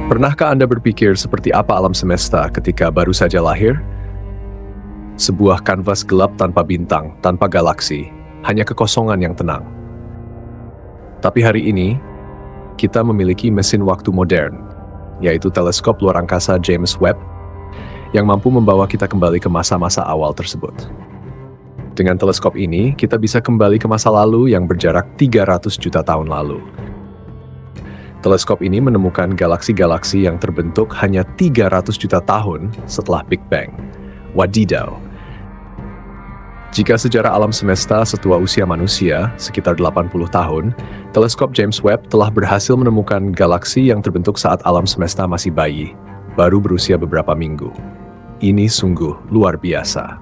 Pernahkah Anda berpikir seperti apa alam semesta ketika baru saja lahir? Sebuah kanvas gelap tanpa bintang, tanpa galaksi, hanya kekosongan yang tenang. Tapi hari ini, kita memiliki mesin waktu modern, yaitu teleskop luar angkasa James Webb, yang mampu membawa kita kembali ke masa-masa awal tersebut. Dengan teleskop ini, kita bisa kembali ke masa lalu yang berjarak 300 juta tahun lalu. Teleskop ini menemukan galaksi-galaksi yang terbentuk hanya 300 juta tahun setelah Big Bang. Wadidaw! Jika sejarah alam semesta setua usia manusia, sekitar 80 tahun, teleskop James Webb telah berhasil menemukan galaksi yang terbentuk saat alam semesta masih bayi, baru berusia beberapa minggu. Ini sungguh luar biasa.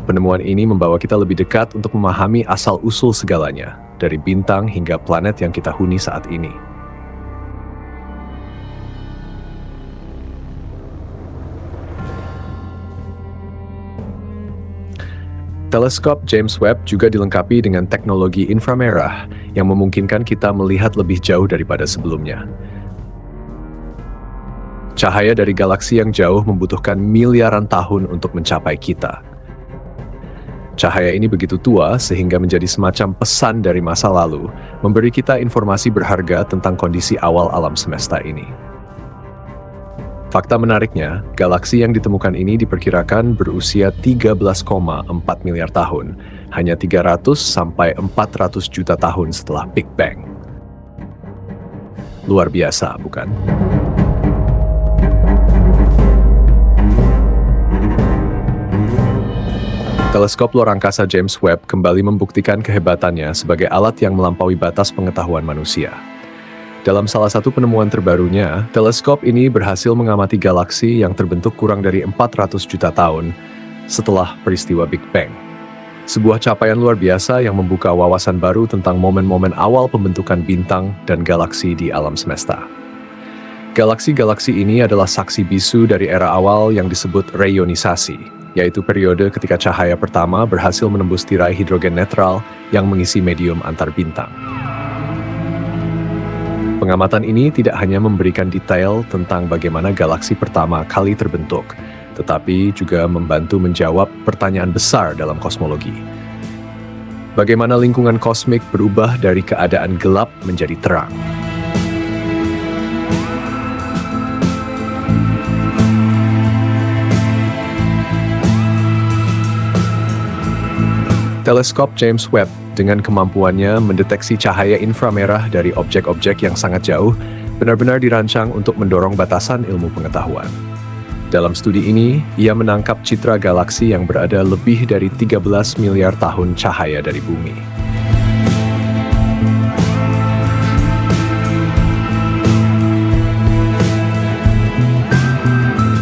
Penemuan ini membawa kita lebih dekat untuk memahami asal-usul segalanya, dari bintang hingga planet yang kita huni saat ini. Teleskop James Webb juga dilengkapi dengan teknologi inframerah yang memungkinkan kita melihat lebih jauh daripada sebelumnya. Cahaya dari galaksi yang jauh membutuhkan miliaran tahun untuk mencapai kita. Cahaya ini begitu tua sehingga menjadi semacam pesan dari masa lalu, memberi kita informasi berharga tentang kondisi awal alam semesta ini. Fakta menariknya, galaksi yang ditemukan ini diperkirakan berusia 13,4 miliar tahun, hanya 300 sampai 400 juta tahun setelah Big Bang. Luar biasa, bukan? Teleskop luar angkasa James Webb kembali membuktikan kehebatannya sebagai alat yang melampaui batas pengetahuan manusia. Dalam salah satu penemuan terbarunya, teleskop ini berhasil mengamati galaksi yang terbentuk kurang dari 400 juta tahun setelah peristiwa Big Bang. Sebuah capaian luar biasa yang membuka wawasan baru tentang momen-momen awal pembentukan bintang dan galaksi di alam semesta. Galaksi-galaksi ini adalah saksi bisu dari era awal yang disebut reionisasi, yaitu periode ketika cahaya pertama berhasil menembus tirai hidrogen netral yang mengisi medium antar bintang. Pengamatan ini tidak hanya memberikan detail tentang bagaimana galaksi pertama kali terbentuk, tetapi juga membantu menjawab pertanyaan besar dalam kosmologi. Bagaimana lingkungan kosmik berubah dari keadaan gelap menjadi terang? Teleskop James Webb dengan kemampuannya mendeteksi cahaya inframerah dari objek-objek yang sangat jauh benar-benar dirancang untuk mendorong batasan ilmu pengetahuan. Dalam studi ini, ia menangkap citra galaksi yang berada lebih dari 13 miliar tahun cahaya dari bumi.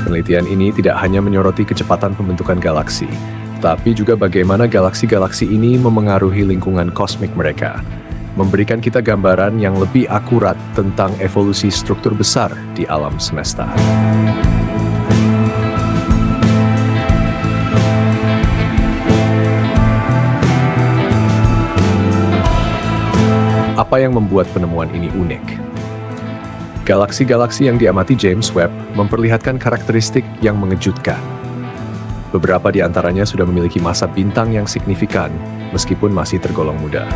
Penelitian ini tidak hanya menyoroti kecepatan pembentukan galaksi, tapi juga bagaimana galaksi-galaksi ini memengaruhi lingkungan kosmik mereka, memberikan kita gambaran yang lebih akurat tentang evolusi struktur besar di alam semesta. Apa yang membuat penemuan ini unik? Galaksi-galaksi yang diamati James Webb memperlihatkan karakteristik yang mengejutkan. Beberapa di antaranya sudah memiliki massa bintang yang signifikan, meskipun masih tergolong muda.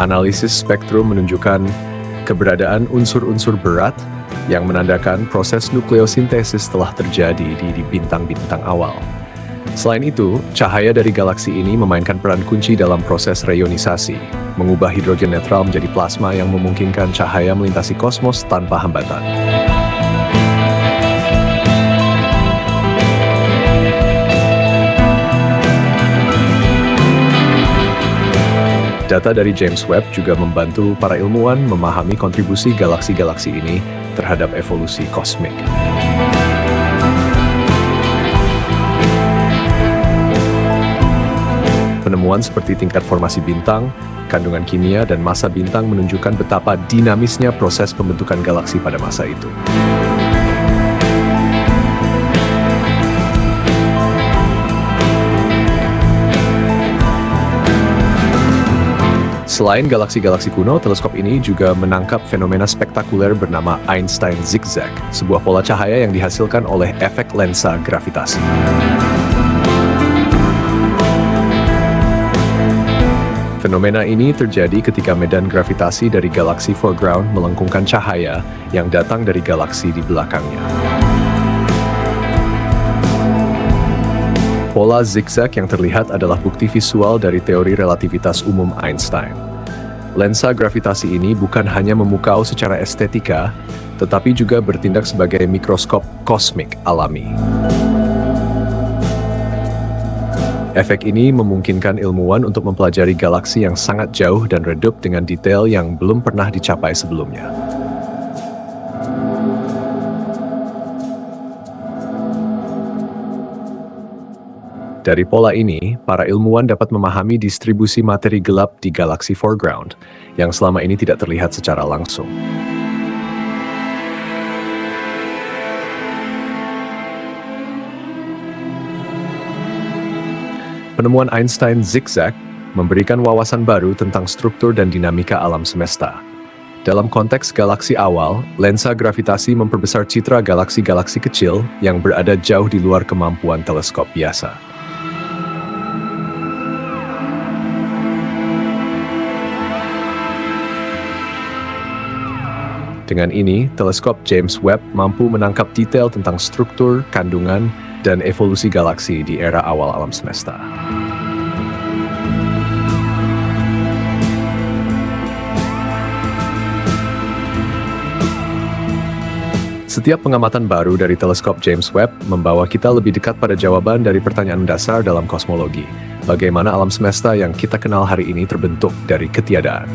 Analisis spektrum menunjukkan keberadaan unsur-unsur berat yang menandakan proses nukleosintesis telah terjadi di bintang-bintang awal. Selain itu, cahaya dari galaksi ini memainkan peran kunci dalam proses reionisasi, mengubah hidrogen netral menjadi plasma yang memungkinkan cahaya melintasi kosmos tanpa hambatan. Data dari James Webb juga membantu para ilmuwan memahami kontribusi galaksi-galaksi ini terhadap evolusi kosmik. Penemuan seperti tingkat formasi bintang, kandungan kimia, dan massa bintang menunjukkan betapa dinamisnya proses pembentukan galaksi pada masa itu. Selain galaksi-galaksi kuno, teleskop ini juga menangkap fenomena spektakuler bernama Einstein Zigzag, sebuah pola cahaya yang dihasilkan oleh efek lensa gravitasi. Fenomena ini terjadi ketika medan gravitasi dari galaksi foreground melengkungkan cahaya yang datang dari galaksi di belakangnya. Pola zigzag yang terlihat adalah bukti visual dari teori relativitas umum Einstein. Lensa gravitasi ini bukan hanya memukau secara estetika, tetapi juga bertindak sebagai mikroskop kosmik alami. Efek ini memungkinkan ilmuwan untuk mempelajari galaksi yang sangat jauh dan redup dengan detail yang belum pernah dicapai sebelumnya. Dari pola ini, para ilmuwan dapat memahami distribusi materi gelap di galaksi foreground, yang selama ini tidak terlihat secara langsung. Penemuan Einstein Zigzag memberikan wawasan baru tentang struktur dan dinamika alam semesta. Dalam konteks galaksi awal, lensa gravitasi memperbesar citra galaksi-galaksi kecil yang berada jauh di luar kemampuan teleskop biasa. Dengan ini, teleskop James Webb mampu menangkap detail tentang struktur, kandungan, dan evolusi galaksi di era awal alam semesta. Setiap pengamatan baru dari teleskop James Webb membawa kita lebih dekat pada jawaban dari pertanyaan dasar dalam kosmologi. Bagaimana alam semesta yang kita kenal hari ini terbentuk dari ketiadaan?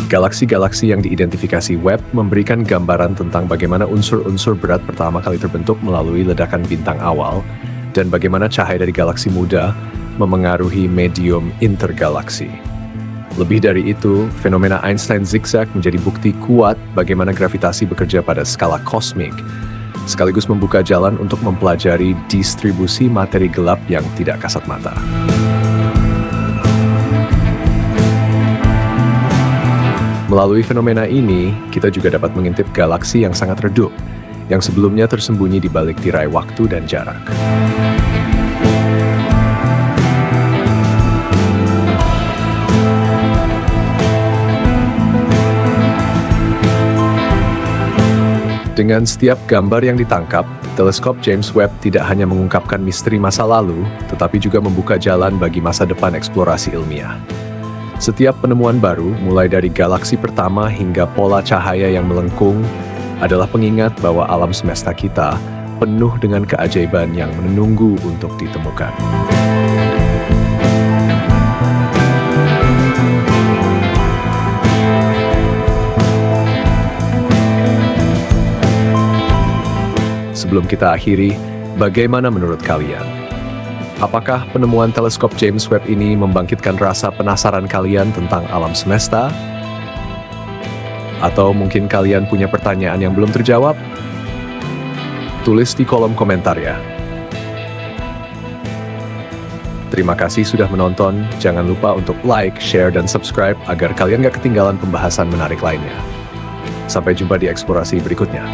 Galaksi-galaksi yang diidentifikasi Webb memberikan gambaran tentang bagaimana unsur-unsur berat pertama kali terbentuk melalui ledakan bintang awal, dan bagaimana cahaya dari galaksi muda memengaruhi medium intergalaksi. Lebih dari itu, fenomena Einstein Zigzag menjadi bukti kuat bagaimana gravitasi bekerja pada skala kosmik, sekaligus membuka jalan untuk mempelajari distribusi materi gelap yang tidak kasat mata. Melalui fenomena ini, kita juga dapat mengintip galaksi yang sangat redup, yang sebelumnya tersembunyi di balik tirai waktu dan jarak. Dengan setiap gambar yang ditangkap, teleskop James Webb tidak hanya mengungkapkan misteri masa lalu, tetapi juga membuka jalan bagi masa depan eksplorasi ilmiah. Setiap penemuan baru, mulai dari galaksi pertama hingga pola cahaya yang melengkung, adalah pengingat bahwa alam semesta kita penuh dengan keajaiban yang menunggu untuk ditemukan. Sebelum kita akhiri, bagaimana menurut kalian? Apakah penemuan teleskop James Webb ini membangkitkan rasa penasaran kalian tentang alam semesta? Atau mungkin kalian punya pertanyaan yang belum terjawab? Tulis di kolom komentar ya. Terima kasih sudah menonton. Jangan lupa untuk like, share, dan subscribe agar kalian gak ketinggalan pembahasan menarik lainnya. Sampai jumpa di eksplorasi berikutnya.